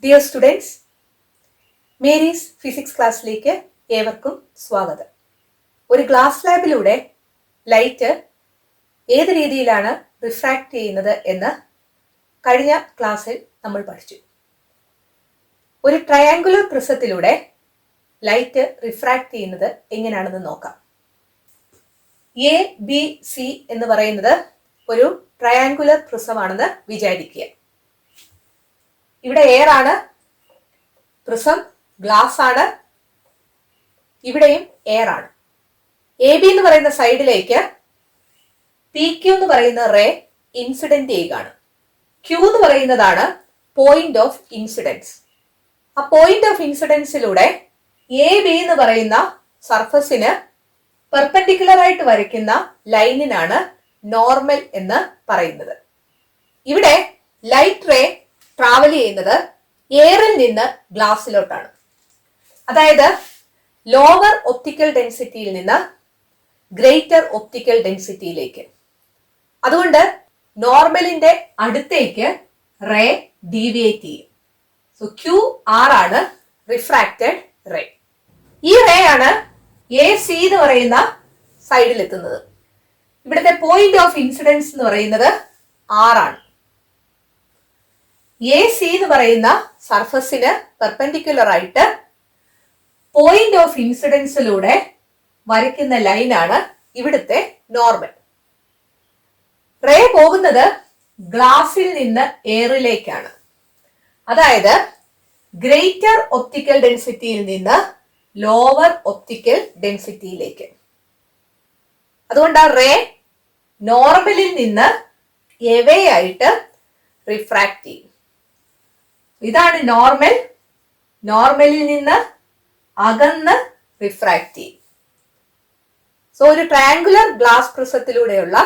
Dear students, Mary's physics ക്ലാസ്സിലേക്ക് ഏവർക്കും സ്വാഗതം. ഒരു ഗ്ലാസ് ലാബിലൂടെ ലൈറ്റ് ഏത് രീതിയിലാണ് റിഫ്രാക്ട് ചെയ്യുന്നത് എന്ന് കഴിഞ്ഞ ക്ലാസ്സിൽ നമ്മൾ പഠിച്ചു. ഒരു ട്രയാങ്കുലർ പ്രിസത്തിലൂടെ ലൈറ്റ് റിഫ്രാക്ട് ചെയ്യുന്നത് എങ്ങനെയാണെന്ന് നോക്കാം. എ ബി സി എന്ന് പറയുന്നത് ഒരു ട്രയാങ്കുലർ പ്രിസമാണെന്ന് വിചാരിക്കുക. ഇവിടെ എയർ ആണ്, പ്രിസം ഗ്ലാസ് ആണ്, ഇവിടെയും എയർ ആണ്. എ ബി എന്ന് പറയുന്ന സൈഡിലേക്ക് പി ക്യൂ എന്ന് പറയുന്ന റേ ഇൻസിഡന്റ് ചെയ്യുകയാണ്. ക്യൂ എന്ന് പറയുന്നതാണ് പോയിന്റ് ഓഫ് ഇൻസിഡൻസ്. ആ പോയിന്റ് ഓഫ് ഇൻസിഡൻസിലൂടെ എ ബി എന്ന് പറയുന്ന സർഫസിന് പെർപെൻഡിക്കുലർ ആയിട്ട് വരയ്ക്കുന്ന ലൈനിനാണ് നോർമൽ എന്ന് പറയുന്നത്. ഇവിടെ ലൈറ്റ് റേ ട്രാവൽ ചെയ്യുന്നത് എയറിൽ നിന്ന് ഗ്ലാസിലോട്ടാണ്. അതായത് ലോവർ ഒപ്റ്റിക്കൽ ഡെൻസിറ്റിയിൽ നിന്ന് ഗ്രേറ്റർ ഒപ്റ്റിക്കൽ ഡെൻസിറ്റിയിലേക്ക്. അതുകൊണ്ട് നോർമലിന്റെ അടുത്തേക്ക് റേ ഡീവിയേറ്റ് ചെയ്യും. സോ ക്യൂ ആർ ആണ് റിഫ്രാക്റ്റഡ് റേ. ഈ റേ ആണ് എ സി എന്ന് പറയുന്ന സൈഡിൽ എത്തുന്നത്. ഇവിടുത്തെ പോയിന്റ് ഓഫ് ഇൻസിഡൻസ് എന്ന് പറയുന്നത് ആർ ആണ്. എ സി എന്ന് പറയുന്ന സർഫസിന് പെർപെൻഡിക്കുലർ ആയിട്ട് പോയിന്റ് ഓഫ് ഇൻസിഡൻസിലൂടെ വരയ്ക്കുന്ന ലൈനാണ് ഇവിടുത്തെ നോർമൽ. റേ പോകുന്നത് ഗ്ലാസിൽ നിന്ന് എയറിലേക്കാണ്. അതായത് ഗ്രേറ്റർ ഒപ്റ്റിക്കൽ ഡെൻസിറ്റിയിൽ നിന്ന് ലോവർ ഒപ്റ്റിക്കൽ ഡെൻസിറ്റിയിലേക്ക്. അതുകൊണ്ട് ആ റേ നോർമലിൽ നിന്ന് എവേ ആയിട്ട് റിഫ്രാക്ട് ചെയ്യും. ഇതാണ് നോർമൽ. നോർമലിൽ നിന്ന് അകന്ന് റിഫ്രാക്ട് ചെയ്യും. സോ ഒരു ട്രയാങ്കുലർ ഗ്ലാസ് പ്രിസത്തിലൂടെയുള്ള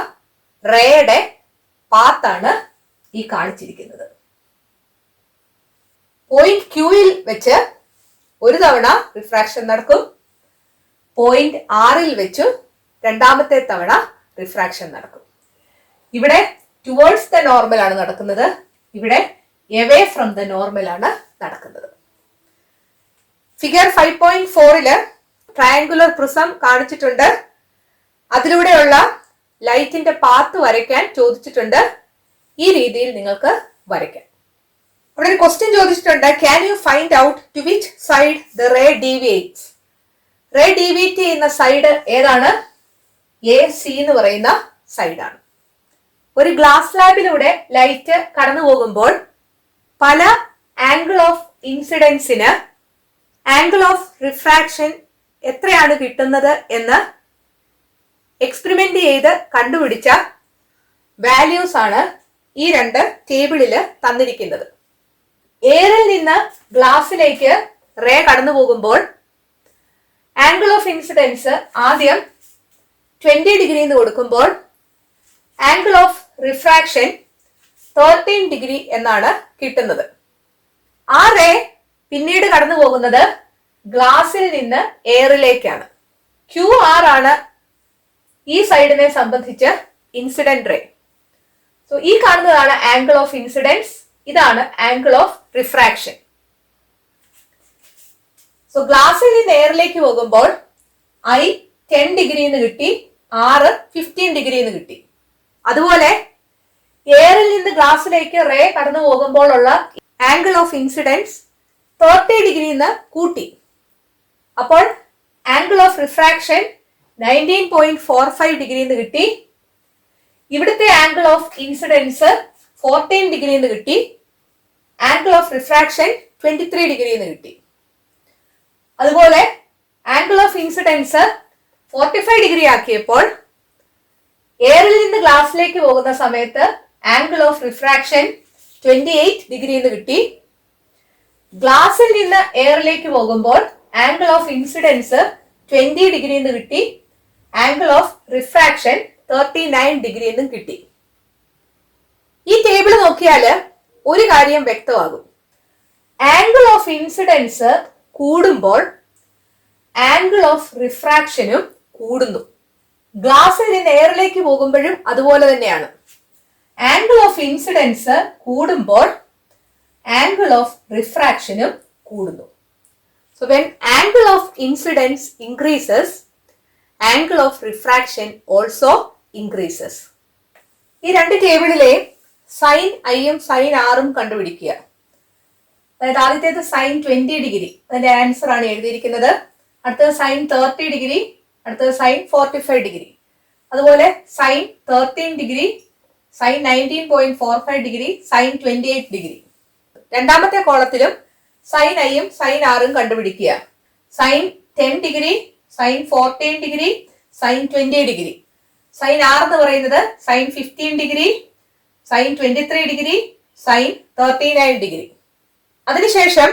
റേയുടെ പാത്താണ് ഈ കാണിച്ചിരിക്കുന്നത്. പോയിന്റ് ക്യൂയിൽ വെച്ച് ഒരു തവണ റിഫ്രാക്ഷൻ നടക്കും. പോയിന്റ് ആറിൽ വെച്ച് രണ്ടാമത്തെ തവണ റിഫ്രാക്ഷൻ നടക്കും. ഇവിടെ ടുവേർഡ്സ് ദ നോർമൽ ആണ് നടക്കുന്നത്, ഇവിടെ എവേ ഫ്രം ദ നോർമൽ ആണ് നടക്കുന്നത്. ഫിഗർ 5.4 ട്രയാങ്കുലർ പ്രിസം കാണിച്ചിട്ടുണ്ട്. അതിലൂടെയുള്ള ലൈറ്റിന്റെ പാത്ത് വരയ്ക്കാൻ ചോദിച്ചിട്ടുണ്ട്. ഈ രീതിയിൽ നിങ്ങൾക്ക് വരയ്ക്കാം. അവിടെ ഒരു ക്വസ്റ്റ്യൻ ചോദിച്ചിട്ടുണ്ട്, can you find out to which side the ray deviates. Ray deviate ചെയ്യുന്ന സൈഡ് ഏതാണ്? എ സി എന്ന് പറയുന്ന സൈഡാണ്. ഒരു ഗ്ലാസ് ലാബിലൂടെ ലൈറ്റ് കടന്നു പോകുമ്പോൾ പല ആംഗിൾ ഓഫ് ഇൻസിഡൻസിന് ആംഗിൾ ഓഫ് റിഫ്രാക്ഷൻ എത്രയാണ് കിട്ടുന്നത് എന്ന് എക്സ്പെരിമെന്റ് ചെയ്ത് കണ്ടുപിടിച്ച വാല്യൂസ് ആണ് ഈ രണ്ട് ടേബിളിൽ തന്നിരിക്കുന്നത്. എയറിൽ നിന്ന് ഗ്ലാസിലേക്ക് റേ കടന്നു പോകുമ്പോൾ ആംഗിൾ ഓഫ് ഇൻസിഡൻസ് ആദ്യം 20 ഡിഗ്രി എന്ന് കൊടുക്കുമ്പോൾ ആംഗിൾ ഓഫ് റിഫ്രാക്ഷൻ 13 ഡിഗ്രി എന്നാണ് കിട്ടുന്നത്. ആ റേ പിന്നീട് കടന്നു പോകുന്നത് ഗ്ലാസിൽ നിന്ന് എയറിലേക്കാണ്. ക്യൂ ആർ ആണ് ഈ സൈഡിനെ സംബന്ധിച്ച് ഇൻസിഡന്റ് റേ. സോ ഈ കാണുന്നതാണ് ആംഗിൾ ഓഫ് ഇൻസിഡൻസ്, ഇതാണ് ആംഗിൾ ഓഫ് റിഫ്രാക്ഷൻ. സോ ഗ്ലാസിൽ നിന്ന് എയറിലേക്ക് പോകുമ്പോൾ ഐ 10 ഡിഗ്രി എന്ന് കിട്ടി, ആറ് 15 ഡിഗ്രി എന്ന് കിട്ടി. അതുപോലെ എയറിൽ നിന്ന് ഗ്ലാസിലേക്ക് റേ കടന്നു പോകുമ്പോൾ ഉള്ള ആംഗിൾ ഓഫ് ഇൻസിഡൻസ് 30 ഡിഗ്രി എന്ന് കൂട്ടി. അപ്പോൾ ആംഗിൾ ഓഫ് റിഫ്രാക്ഷൻ 19.45 ഡിഗ്രി എന്ന് കിട്ടി. ഇവിടുത്തെ ആംഗിൾ ഓഫ് ഇൻസിഡൻസ് 14 ഡിഗ്രി എന്ന് കിട്ടി. ആംഗിൾ ഓഫ് റിഫ്രാക്ഷൻ 23 ഡിഗ്രി എന്ന് കിട്ടി. അതുപോലെ ആംഗിൾ ഓഫ് ഇൻസിഡൻസ് 45 ഡിഗ്രി ആക്കിയപ്പോൾ എയറിൽ നിന്ന് ഗ്ലാസിലേക്ക് പോകുന്ന സമയത്ത് ആംഗിൾ ഓഫ് റിഫ്രാക്ഷൻ 28 ഡിഗ്രി എന്ന് കിട്ടി. ഗ്ലാസിൽ നിന്ന് എയറിലേക്ക് പോകുമ്പോൾ ആംഗിൾ ഓഫ് ഇൻസിഡൻസ് 20 ഡിഗ്രി എന്ന് കിട്ടി. ആംഗിൾ ഓഫ് റിഫ്രാക്ഷൻ 39 ഡിഗ്രി എന്നും കിട്ടി. ഈ ടേബിൾ നോക്കിയാൽ ഒരു കാര്യം വ്യക്തമാകും. ആംഗിൾ ഓഫ് ഇൻസിഡൻസ് കൂടുമ്പോൾ ആംഗിൾ ഓഫ് റിഫ്രാക്ഷനും കൂടുന്നു. ഗ്ലാസിൽ നിന്ന് എയറിലേക്ക് പോകുമ്പോഴും അതുപോലെ തന്നെയാണ്. ആംഗിൾ ഓഫ് ഇൻസിഡൻസ് കൂടുമ്പോൾ ആംഗിൾ ഓഫ് റിഫ്രാക്ഷനും കൂടുന്നു. So when angle of incidents increases, angle of refraction also increases. ഈ രണ്ട് ടേബിളിലെ സൈൻ ഐയും സൈൻ ആറും കണ്ടുപിടിക്കുക. അതായത് ആദ്യത്തേത് സൈൻ 20 ഡിഗ്രി, അതിന്റെ ആൻസർ ആണ് എഴുതിയിരിക്കുന്നത്. അടുത്തത് സൈൻ 30 ഡിഗ്രി, അടുത്തത് സൈൻ 45 ഡിഗ്രി. അതുപോലെ sine 13 degree, sine 19.45 degree, sine 28 degree. രണ്ടാമത്തെ കോളത്തിലും സൈൻ ഐയും സൈൻ ആറും കണ്ടുപിടിക്കുക. Sine 10 degree, sine 14 degree, sine 20 degree. Sine r എന്ന് പറയുന്നത് sine 15 degree, sine 23 degree, sine 39 degree. അതിനുശേഷം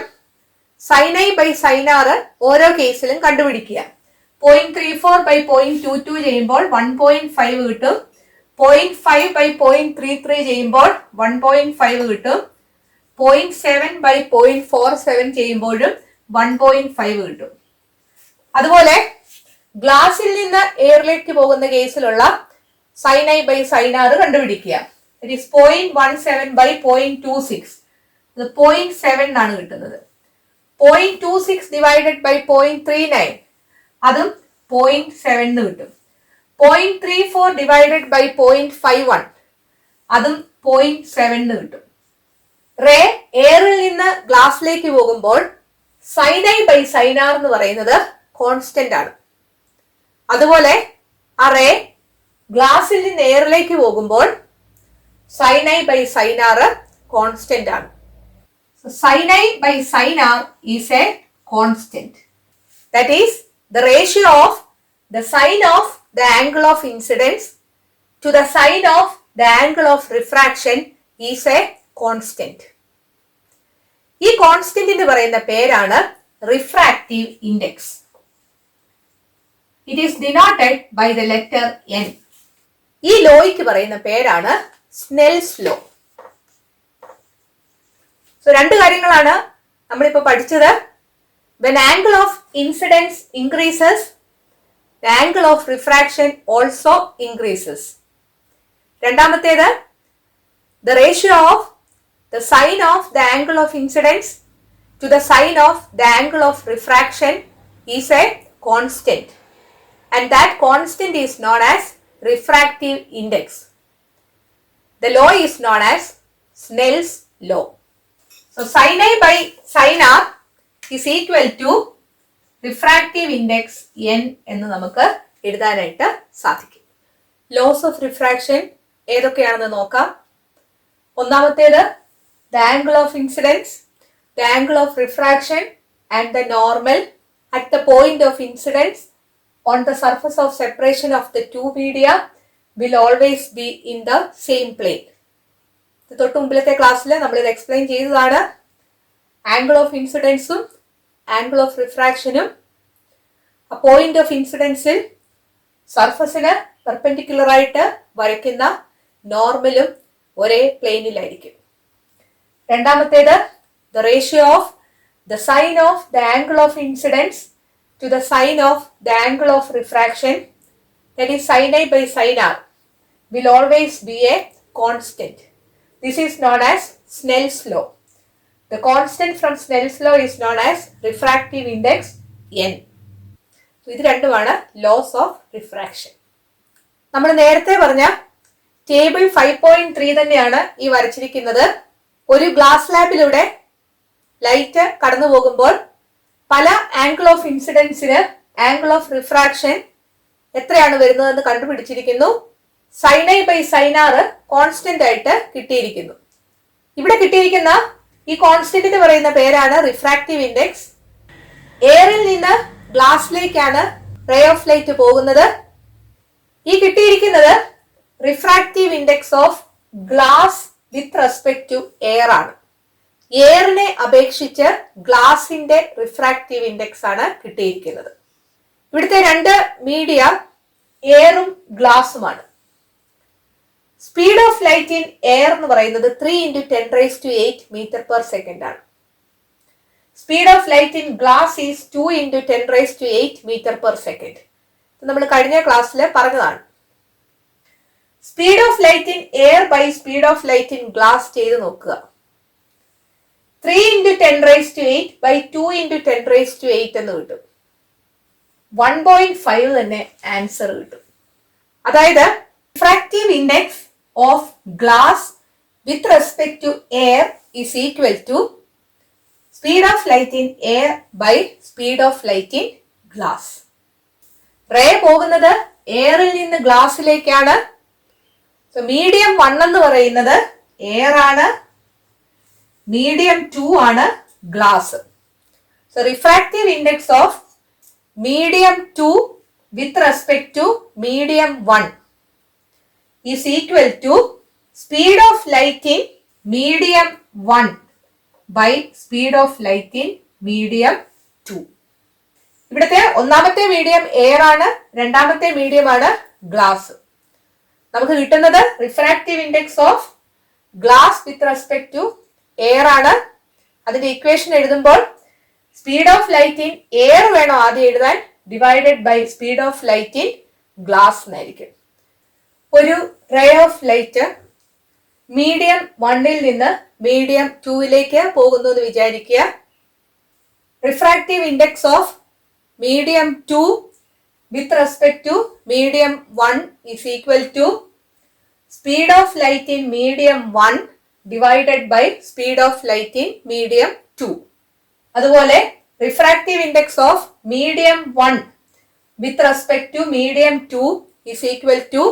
sine i by sine r ഓരോ കേസിലും കണ്ടുപിടിക്കുക. 0.34 ബൈ 0.22 ചെയ്യുമ്പോൾ 1.5 കിട്ടും. 0.5 ബൈ 0.33 ചെയ്യുമ്പോൾ 1.5 കിട്ടും. 0.7 ബൈ 0.47 ചെയ്യുമ്പോഴും 1.5 കിട്ടും. അതുപോലെ ഗ്ലാസിൽ നിന്ന് എയറിലേക്ക് പോകുന്ന കേസിലുള്ള sine i by sine r കണ്ടുപിടിക്കുക. It is 0.17 by 0.26. ഇത് 0.7 ആണ് കിട്ടുന്നത്. 0.26 ഡിവൈഡഡ് ബൈ 0.39 അതും 0.7 കിട്ടും. 0.34 ഡിവൈഡഡ് ബൈ 0.51 അതും 0.7 കിട്ടും. റേ എയറിൽ നിന്ന് ഗ്ലാസിലേക്ക് പോകുമ്പോൾ sine i by sine r എന്ന് പറയുന്നത് കോൺസ്റ്റന്റ് ആണ്. അതുപോലെ ആ റേ ഗ്ലാസിൽ നിന്ന് എയറിലേക്ക് പോകുമ്പോൾ sine i by sine r constant ആണ്. Sine i by sine r is a constant. That is the ratio of the sine of the angle of incidence to the sine of the angle of refraction is a constant. ഈ കോൺസ്റ്റന്റിന് പറയുന്ന പേരാണ് refractive index. It is denoted by the letter n. ഈ ലോയ്ക്ക് പറയുന്ന പേരാണ് Snell's law. So രണ്ട് കാര്യങ്ങളാണ് നമ്മളിപ്പോ പഠിച്ചത്. When angle of incidence increases, the angle of refraction also increases. രണ്ടാമത്തേത്, the ratio of the sine of the angle of incidence to the sine of the angle of refraction is a constant, and that constant is known as refractive index. The law is known as Snell's law. So sin I by sin R is equal to refractive index n എന്ന് നമുക്ക് എഴുതാനായിട്ട് സാധിക്കും. Loss of refraction ഏതൊക്കെയാണെന്ന് നോക്കാം. ഒന്നാമത്തേത് the angle of incidence, the angle of refraction and the normal at the point of incidence on the surface of separation of the two media will always be in the same plane. തൊട്ട് മുമ്പിലത്തെ ക്ലാസ്സിൽ നമ്മളിത് explain ചെയ്തതാണ്. Angle of ഇൻസിഡൻസും angle of റിഫ്രാക്ഷനും ആ point of ഇൻസിഡൻസിൽ സർഫസിന് പെർപെൻഡിക്കുലർ ആയിട്ട് വരയ്ക്കുന്ന നോർമലും ഒരേ പ്ലെയിനിലായിരിക്കും. രണ്ടാമത്തേത് the ratio of the sine of the angle of incidents to the sine of the angle of refraction, that is sine i by sine r, will always be a constant. This is known as Snell's law. The constant from Snell's law is known as refractive index n. So, ഇത് രണ്ടുമാണ് loss of refraction. നമ്മൾ നേരത്തെ പറഞ്ഞ table 5.3 തന്നെയാണ് ഈ വരച്ചിരിക്കുന്നത്. ഒരു glass സ്ലാബിലൂടെ light കടന്നു പോകുമ്പോൾ പല ആംഗിൾ ഓഫ് ഇൻസിഡൻസിന് ആംഗിൾ ഓഫ് റിഫ്രാക്ഷൻ എത്രയാണ് വരുന്നതെന്ന് കണ്ടുപിടിച്ചിരിക്കുന്നു. Sine i by sine r constant ആയിട്ട് കിട്ടിയിരിക്കുന്നു. ഇവിടെ കിട്ടിയിരിക്കുന്ന ഈ കോൺസ്റ്റന്റിന് പറയുന്ന പേരാണ് റിഫ്രാക്റ്റീവ് ഇൻഡെക്സ്. എയറിൽ നിന്ന് ഗ്ലാസിലേക്കാണ് റേ ഓഫ് ലൈറ്റ് പോകുന്നത്. ഈ കിട്ടിയിരിക്കുന്നത് refractive index of glass with respect to air ആണ്. എയറിനെ അപേക്ഷിച്ച് ഗ്ലാസിന്റെ റിഫ്രാക്റ്റീവ് ഇൻഡെക്സ് ആണ് കിട്ടിയിരിക്കുന്നത്. ഇവിടുത്തെ രണ്ട് മീഡിയ എയറും ഗ്ലാസുമാണ്. Speed of light in air എന്ന് പറയുന്നത് 3 × 10⁸ മീറ്റർ പെർ സെക്കൻഡ് ആണ്. Speed of light in glass is 2 × 10⁸ metre per second. നമ്മൾ കഴിഞ്ഞ ക്ലാസ്സിൽ പറഞ്ഞതാണ്. Speed of light in air by speed of light in glass ചെയ്ത് നോക്കുക. 3 into 10 raised to 8 by 2 into 10 raised to 8 എന്ന് കിട്ടും. 1.5 തന്നെ ആൻസർ കിട്ടും. അതായത് refractive index of glass with respect to air is equal to speed of light in air by speed of light in glass. Ray പോകുന്നത് എയറിൽ നിന്ന് ഗ്ലാസ്സിലേക്കാണ്. So medium 1 എന്ന് പറയുന്നത് എയർ ആണ്, മീഡിയം 2 ആണ് glass. So refractive index of medium 2 with respect to medium 1 is equal to speed of light in medium 1 by speed of light in medium 2. ഇവിടുത്തെ ഒന്നാമത്തെ medium air ആണ്, രണ്ടാമത്തെ മീഡിയം ആണ് glass. നമുക്ക് കിട്ടുന്നത് refractive index of glass with respect to air ആണ്. അതിന്റെ equation എഴുതുമ്പോൾ speed of light in air വേണം ആദ്യം എഴുതാൻ, divided by speed of light in glass എന്നായിരിക്കും. ഒരു റേ ഓഫ് ലൈറ്റ് മീഡിയം 1 നിന്ന് മീഡിയം 2 പോകുന്നു എന്ന് വിചാരിക്കുക. Refractive index of medium 2 with respect to medium 1 is equal to speed of light in medium 1 divided by speed of light in medium 2. അതുപോലെ refractive index of medium 1 with respect to medium 2 is equal to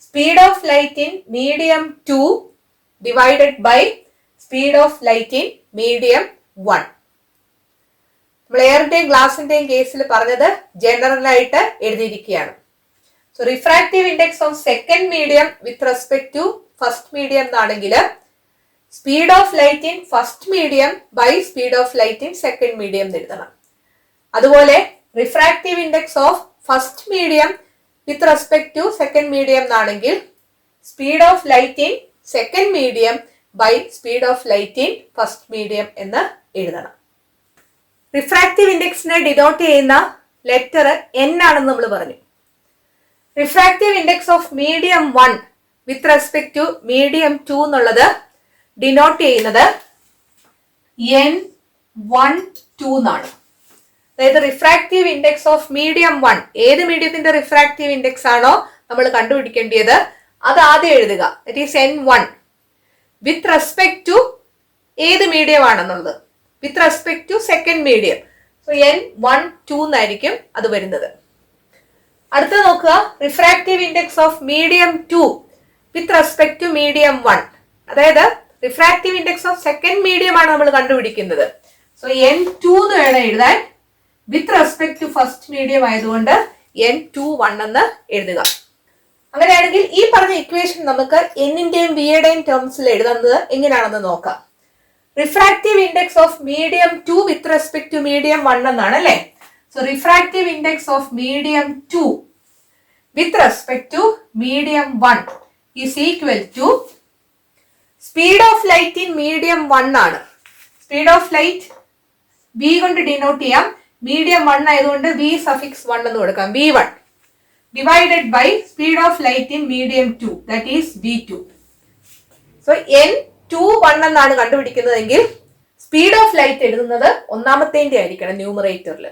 speed of light in medium 2 divided by speed of light in medium 1. നമ്മൾ എയറിന്റെയും ഗ്ലാസിന്റെയും കേസിൽ പറഞ്ഞത് general ആയിട്ട് എഴുതിയിരിക്കുകയാണ്. So refractive index of second medium with respect to first medium എന്നാണെങ്കിൽ speed of light in first medium by speed of light in second medium എഴുതണം. അതുപോലെ refractive index of first medium with respect to second medium എന്നാണെങ്കിൽ speed of light in second medium by speed of light in first medium എന്ന് എഴുതണം. Refractive ഇൻഡെക്സിനെ denote ചെയ്യുന്ന letter N ആണെന്ന് നമ്മൾ പറഞ്ഞു. Refractive index of medium 1 with respect to medium 2 എന്നുള്ളത് denote ചെയ്യുന്നത് N12 എന്നാണ്. അതായത് റിഫ്രാക്റ്റീവ് ഇൻഡെക്സ് ഓഫ് മീഡിയം 1, ഏത് മീഡിയത്തിന്റെ റിഫ്രാക്റ്റീവ് ഇൻഡെക്സ് ആണോ നമ്മൾ കണ്ടുപിടിക്കേണ്ടത് അത് ആദ്യം എഴുതുക. That is N1 with respect to ഏത് മീഡിയം ആണെന്നുള്ളത്, with respect to second medium. So N12 എന്നായിരിക്കും അത് വരുന്നത്. അടുത്ത നോക്കുക, refractive index of medium 2 with respect to medium 1. അതായത് refractive index of second medium ആണ് നമ്മൾ കണ്ടുപിടിക്കുന്നത്. സോ N2 എന്ന് വേണം എഴുതാൻ. With respect to first medium ആയതുകൊണ്ട് N21 എന്ന് എഴുതുക. അങ്ങനെയാണെങ്കിൽ ഈ പറഞ്ഞ ഇക്വേഷൻ നമുക്ക് എന്നിന്റെയും വിയുടെയും ടേംസിൽ എഴുതുന്നത് എങ്ങനെയാണെന്ന് നോക്കാം. Refractive index of medium 2 with respect to medium 1 എന്നാണ് അല്ലേ. So refractive index of medium 2 with respect to medium 1 is equal to speed of light in medium 1 ആണ്. സ്പീഡ് ഓഫ് ലൈറ്റ് ബി കൊണ്ട് ഡിനോട്ട് ചെയ്യാം. Medium 1 ആയതുകൊണ്ട് B suffix 1 എന്ന് കൊടുക്കാം, B1 divided by speed of light in medium 2 that is B2. So N21 എന്നാണ് കണ്ടുപിടിക്കുന്നതെങ്കിൽ speed of light എഴുതുന്നത് ഒന്നാമത്തേന്റെ ആയിരിക്കണം ന്യൂമറേറ്ററിൽ.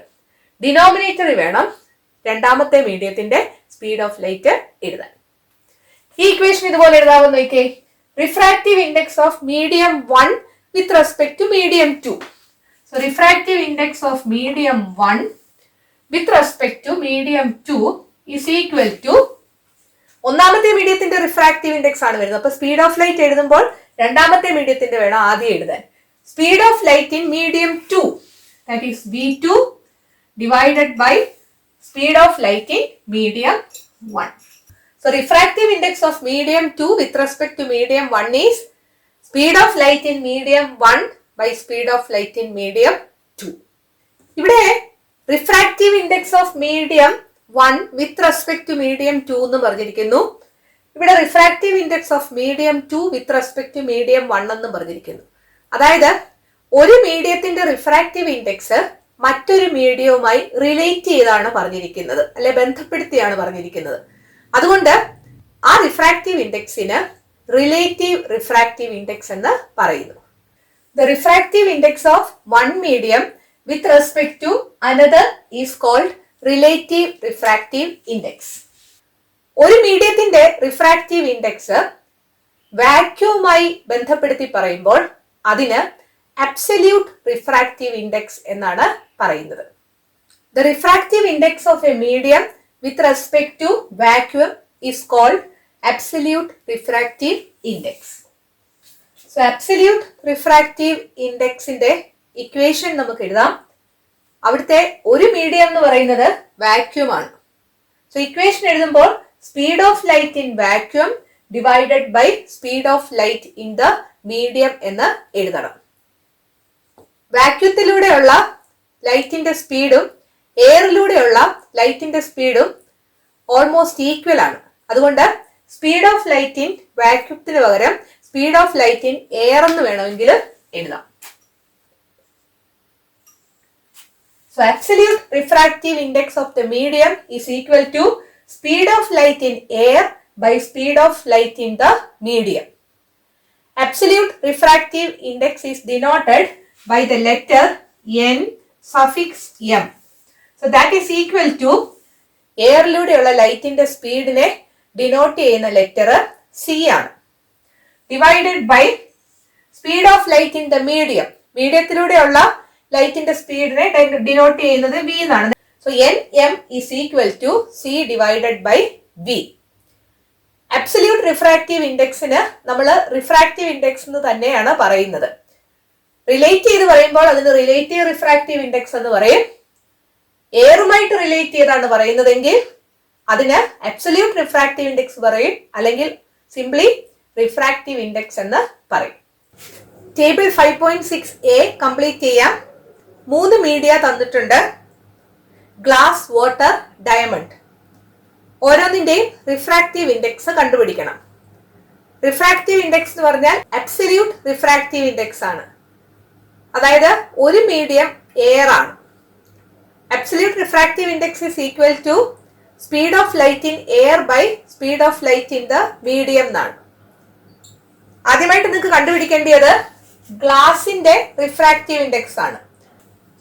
ഡിനോമിനേറ്ററിൽ വേണം രണ്ടാമത്തെ മീഡിയത്തിന്റെ സ്പീഡ് ഓഫ് ലൈറ്റ് എഴുതാൻ. ഈ ഇക്വേഷൻ ഇതുപോലെ എഴുതാമെന്ന് നോക്കിയേ. Refractive index of medium 1 with respect to medium 2. So refractive index of medium 1 with respect to medium 2 is equal to ഒന്നാമത്തെ മീഡിയത്തിന്റെ റിഫ്രാക്റ്റീവ് ഇൻഡെക്സ് ആണ് വരുന്നത്. അപ്പൊ സ്പീഡ് ഓഫ് ലൈറ്റ് എഴുതുമ്പോൾ രണ്ടാമത്തെ മീഡിയത്തിന്റെ വേണം ആദ്യം എഴുതാൻ. Speed of light in medium 2 that is V2 divided by speed of light in medium 1. So refractive index of medium 2 with respect to medium 1 is speed of light in medium 1 by speed of light in medium 2. ഇവിടെ refractive index of medium 1 with respect to medium 2 എന്ന് പറഞ്ഞിരിക്കുന്നു. ഇവിടെ refractive index of medium 2 with respect to medium 1 എന്ന് പറഞ്ഞിരിക്കുന്നു. അതായത് ഒരു മീഡിയത്തിന്റെ refractive index മറ്റൊരു മീഡിയവുമായി റിലേറ്റ് ചെയ്താണ് പറഞ്ഞിരിക്കുന്നത്, അല്ലെ ബന്ധപ്പെടുത്തിയാണ് പറഞ്ഞിരിക്കുന്നത്. അതുകൊണ്ട് ആ റിഫ്രാക്റ്റീവ് ഇൻഡെക്സിന് റിലേറ്റീവ് റിഫ്രാക്റ്റീവ് ഇൻഡെക്സ് എന്ന് പറയുന്നു. The refractive index of one medium with respect to another is called relative refractive index. ഒരു മീഡിയത്തിന്റെ റിഫ്രാക്റ്റീവ് ഇൻഡെക്സ് വാക്യൂമായി ബന്ധപ്പെടുത്തി പറയുമ്പോൾ അതിന് അബ്സല്യൂട്ട് റിഫ്രാക്റ്റീവ് ഇൻഡെക്സ് എന്നാണ് പറയുന്നത്. The refractive index of a medium with respect to vacuum is called absolute refractive index. So absolute refractive index ന്റെ equation നമുക്ക് എഴുതാം. അവിടുത്തെ ഒരു മീഡിയം എന്ന് പറയുന്നത് വാക്യൂം ആണ്. സോ ഇക്വേഷൻ എഴുതുമ്പോൾ speed of light in vacuum divided by speed of light in the medium എന്ന് എഴുതണം. വാക്യൂത്തിലൂടെയുള്ള ലൈറ്റിന്റെ സ്പീഡും എയറിലൂടെയുള്ള ലൈറ്റിന്റെ സ്പീഡും ഓൾമോസ്റ്റ് ഈക്വൽ ആണ്. അതുകൊണ്ട് സ്പീഡ് ഓഫ് ലൈറ്റ് ഇൻ വാക്യൂത്തിന് പകരം speed of light in air എന്ന് വേണമെങ്കിൽ എഴുതാം. So absolute refractive index of the medium is equal to speed of light in air by speed of light in the medium. Absolute refractive index is denoted by the letter n suffix m. So that is equal to എയറിലൂടെയുള്ള ലൈറ്റിന്റെ സ്പീഡിനെ denote ചെയ്യുന്ന letter C ആണ്. Divided by speed of light in the medium, മീഡിയത്തിലൂടെയുള്ള ലൈറ്റിന്റെ സ്പീഡിനെ denote ചെയ്യുന്നത് V എന്നാണ്. So N M is equal to C divided by V. Absolute refractive ഇൻഡെക്സിന് നമ്മൾ റിഫ്രാക്റ്റീവ് ഇൻഡെക്സ് എന്ന് തന്നെയാണ് പറയുന്നത്. റിലേറ്റ് ചെയ്ത് പറയുമ്പോൾ അതിന് റിലേറ്റീവ് റിഫ്രാക്റ്റീവ് ഇൻഡെക്സ് എന്ന് പറയും. എയറുമായിട്ട് റിലേറ്റ് ചെയ്താണ് പറയുന്നതെങ്കിൽ അതിന് അബ്സല്യൂട്ട് റിഫ്രാക്റ്റീവ് ഇൻഡെക്സ് പറയും, അല്ലെങ്കിൽ സിംപ്ലി റിഫ്രാക്റ്റീവ് ഇൻഡെക്സ് എന്ന് പറയും. ടേബിൾ 5.6a കംപ്ലീറ്റ് ചെയ്യാം. 3 മീഡിയ തന്നിട്ടുണ്ട്. Glass, water, diamond. ഓരോന്നിന്റെയും റിഫ്രാക്റ്റീവ് ഇൻഡെക്സ് കണ്ടുപിടിക്കണം. റിഫ്രാക്റ്റീവ് ഇൻഡെക്സ് എന്ന് പറഞ്ഞാൽ അബ്സല്യൂട്ട് റിഫ്രാക്റ്റീവ് ഇൻഡെക്സ് ആണ്. അതായത് ഒരു മീഡിയം എയർ ആണ്. Absolute refractive index is equal to speed of light in air by speed of light in the medium എന്നാണ്. ആദ്യമായിട്ട് നിങ്ങൾക്ക് കണ്ടുപിടിക്കേണ്ടത് ഗ്ലാസിന്റെ റിഫ്രാക്റ്റീവ് ഇൻഡെക്സ് ആണ്.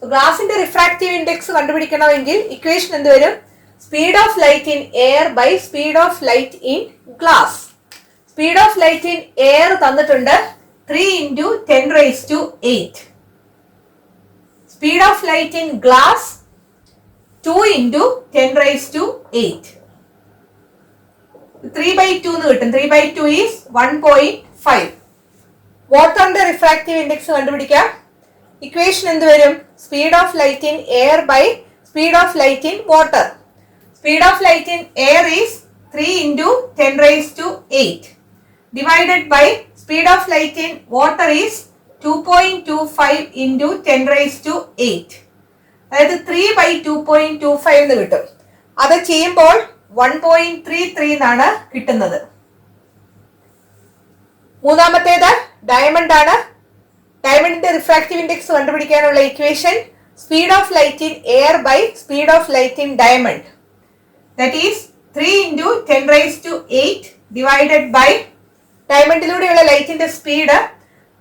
ഗ്ലാസിന്റെ റിഫ്രാക്റ്റീവ് ഇൻഡെക്സ് കണ്ടുപിടിക്കണമെങ്കിൽ ഇക്വേഷൻ എന്ത് വരും? Speed of light in air by speed of light in glass. Speed of light in air തന്നിട്ടുണ്ട് 3 × 10⁸. Speed of light in glass 2 × 10⁸. 3/2 എന്ന് കിട്ടും. 3/2 ഈസ് 1.5. വാട്ടറിന്റെ റിഫ്രാക്റ്റീവ് ഇൻഡെക്സ് കണ്ടുപിടിക്കാം. ഇക്വേഷൻ എന്ത് വരും? Speed of light in air by speed of light in water. Speed of light in air is 3 × 10⁸. Divided by speed of light in water is 2.25 × 10⁸. അതായത് 3/2.25 എന്ന് കിട്ടും. അത് ചെയ്യുമ്പോൾ 1.33 എന്നാണ് കിട്ടുന്നത്. മൂന്നാമത്തേത് ഡയമണ്ട് ആണ്. ഡയമണ്ടിന്റെ റിഫ്രാക്റ്റീവ് ഇൻഡെക്സ് കണ്ടുപിടിക്കാനുള്ള equation speed of light in air by speed of light in diamond. That is 3 × 10⁸ divided by ഡയമണ്ടിലൂടെയുള്ള ലൈറ്റിന്റെ സ്പീഡ്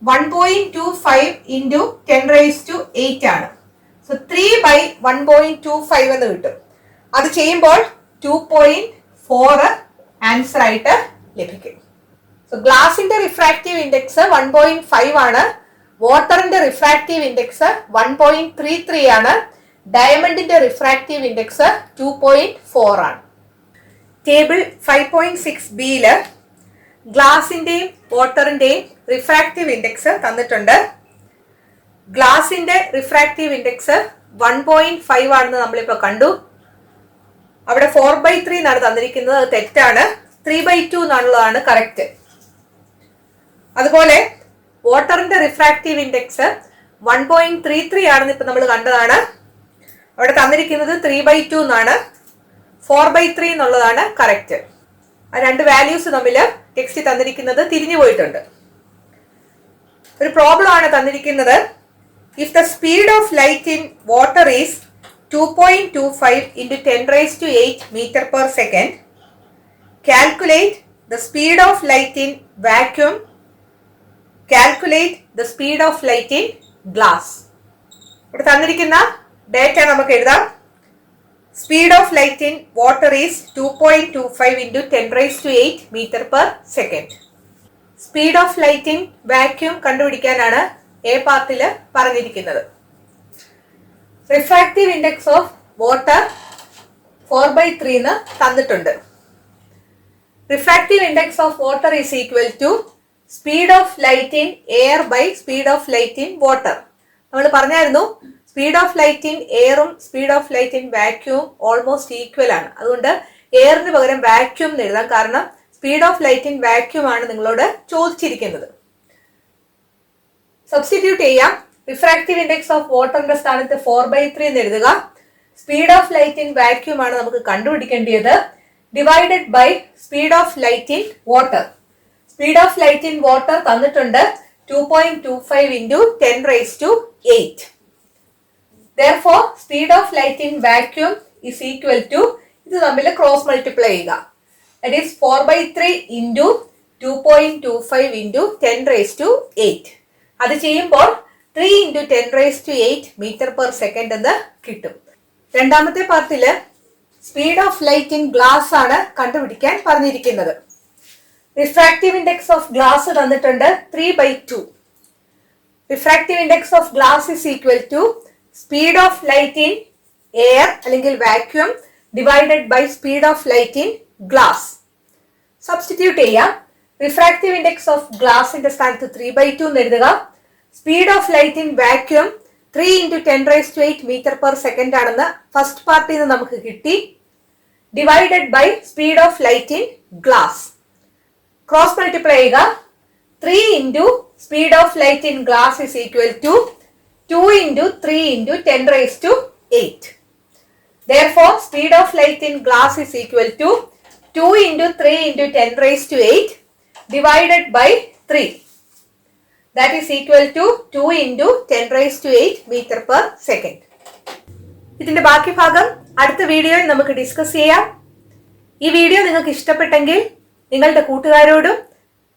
1.25 × 10⁸ ആണ്. സോ 3/1.25 എന്ന് കിട്ടും. അത് ചെയ്യുമ്പോൾ 2.4 ആൻസർ ആയിട്ട് ലഭിക്കും. സോ ഗ്ലാസിന്റെ റിഫ്രാക്റ്റീവ് ഇൻഡെക്സ് 1.5 ആണ്. വാട്ടറിന്റെ റിഫ്രാക്റ്റീവ് ഇൻഡെക്സ് 1.33 ആണ്. ഡയമണ്ടിന്റെ റിഫ്രാക്റ്റീവ് ഇൻഡെക്സ് 2.4 ആണ്. ടേബിൾ 5.6bയില് ഗ്ലാസിന്റെയും വാട്ടറിന്റെയും റിഫ്രാക്റ്റീവ് ഇൻഡെക്സ് തന്നിട്ടുണ്ട്. ഗ്ലാസിന്റെ റിഫ്രാക്റ്റീവ് ഇൻഡെക്സ് 1.5 ആണെന്ന് നമ്മളിപ്പോൾ കണ്ടു. അവിടെ 4/3 എന്നാണ് തന്നിരിക്കുന്നത്, അത് തെറ്റാണ്. 3/2 എന്നുള്ളതാണ് കറക്റ്റ്. അതുപോലെ വാട്ടറിന്റെ റിഫ്രാക്റ്റീവ് ഇൻഡെക്സ് 1.33 ആണെന്ന് ഇപ്പൊ നമ്മൾ കണ്ടതാണ്. അവിടെ തന്നിരിക്കുന്നത് 3/2 എന്നാണ്. 4/3 എന്നുള്ളതാണ് കറക്റ്റ്. ആ രണ്ട് വാല്യൂസ് തമ്മിൽ ടെക്സ്റ്റ് തന്നിരിക്കുന്നത് തിരിഞ്ഞു പോയിട്ടുണ്ട്. ഒരു പ്രോബ്ലം ആണ് തന്നിരിക്കുന്നത്. If the speed of light in water is 2.25 × 10⁸ meter per second, calculate the speed of light in vacuum. Calculate the speed of light in glass. ഇവിടെ തന്നിരിക്കുന്ന ഡേറ്റ നമുക്ക് എഴുതാം. Speed of light in water is 2.25 into 10⁸ meter per second. Speed of light in vacuum കണ്ടുപിടിക്കാനാണ് A പാർട്ടിൽ പറഞ്ഞിരിക്കുന്നത്. Refractive index of water 4/3 എന്ന് തന്നിട്ടുണ്ട്. Refractive index of water is equal to speed of light in air by speed of light in water. നമ്മൾ പറഞ്ഞായിരുന്നു speed of light in എയറും speed of light in vacuum almost equal ആണ്. അതുകൊണ്ട് എയറിന് പകരം vacuum എന്ന് എഴുതാം. കാരണം speed of light in vacuum ആണ് നിങ്ങളോട് ചോദിച്ചിരിക്കുന്നത്. സബ്സ്റ്റിറ്റ്യൂട്ട് ചെയ്യാം. റിഫ്രാക്റ്റീവ് ഇൻഡെക്സ് ഓഫ് വാട്ടറിന്റെ സ്ഥാനത്ത് 4/3 എന്ന് എഴുതുക. Speed of light in vacuum ആണ് നമുക്ക് കണ്ടുപിടിക്കേണ്ടത്. Divided by speed of light in water. Speed of light in water തന്നിട്ടുണ്ട് 2.25 into 10⁸. Therefore, speed of light in vacuum is equal to, ഇത് തമ്മിൽ ക്രോസ് മൾട്ടിപ്ലൈ ചെയ്യുക. That is 4/3 into 2.25 into 10⁸. അത് ചെയ്യുമ്പോൾ 3 into 10⁸ meter per second എന്ന് കിട്ടും. രണ്ടാമത്തെ പാർട്ടില് speed of light in glass ആണ് കണ്ടുപിടിക്കാൻ പറഞ്ഞിരിക്കുന്നത്. റിഫ്രാക്റ്റീവ് ഇൻഡെക്സ് ഓഫ് ഗ്ലാസ് തന്നിട്ടുണ്ട് 3/2. Refractive index of glass is equal to speed of light in air അല്ലെങ്കിൽ vacuum divided by speed of light in glass. Substitute ചെയ്യാം. റിഫ്രാക്റ്റീവ് ഇൻഡെക്സ് ഓഫ് ഗ്ലാസിന്റെ സ്ഥാനത്ത് 3/2 എന്ന് എഴുതുക. Speed of light in vacuum 3 into 10⁸ meter per second ആണെന്ന് first പാർട്ടിൽ നിന്ന് നമുക്ക് കിട്ടി. Divided by speed of light in glass. Cross multiply ചെയ്യുക. 3 into speed of light in glass is equal to 2 into 3 into 10⁸. Therefore, speed of light in glass is equal to 2 into 3 into 10⁸ divided by 3. That is equal to 2 into 10⁸ meter per second. ഇതിന്റെ ബാക്കി ഭാഗം അടുത്ത വീഡിയോയിൽ നമുക്ക് discuss ചെയ്യാം. ഈ video നിങ്ങൾക്ക് ഇഷ്ടപ്പെട്ടെങ്കിൽ നിങ്ങളുടെ കൂട്ടുകാരോടും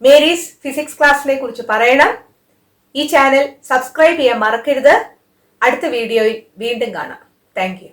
മേരീസ് ഫിസിക്സ് ക്ലാസ്സിനെ കുറിച്ച് പറയണം. ഈ ചാനൽ സബ്സ്ക്രൈബ് ചെയ്യാൻ മറക്കരുത്. അടുത്ത വീഡിയോയിൽ വീണ്ടും കാണാം. Thank you.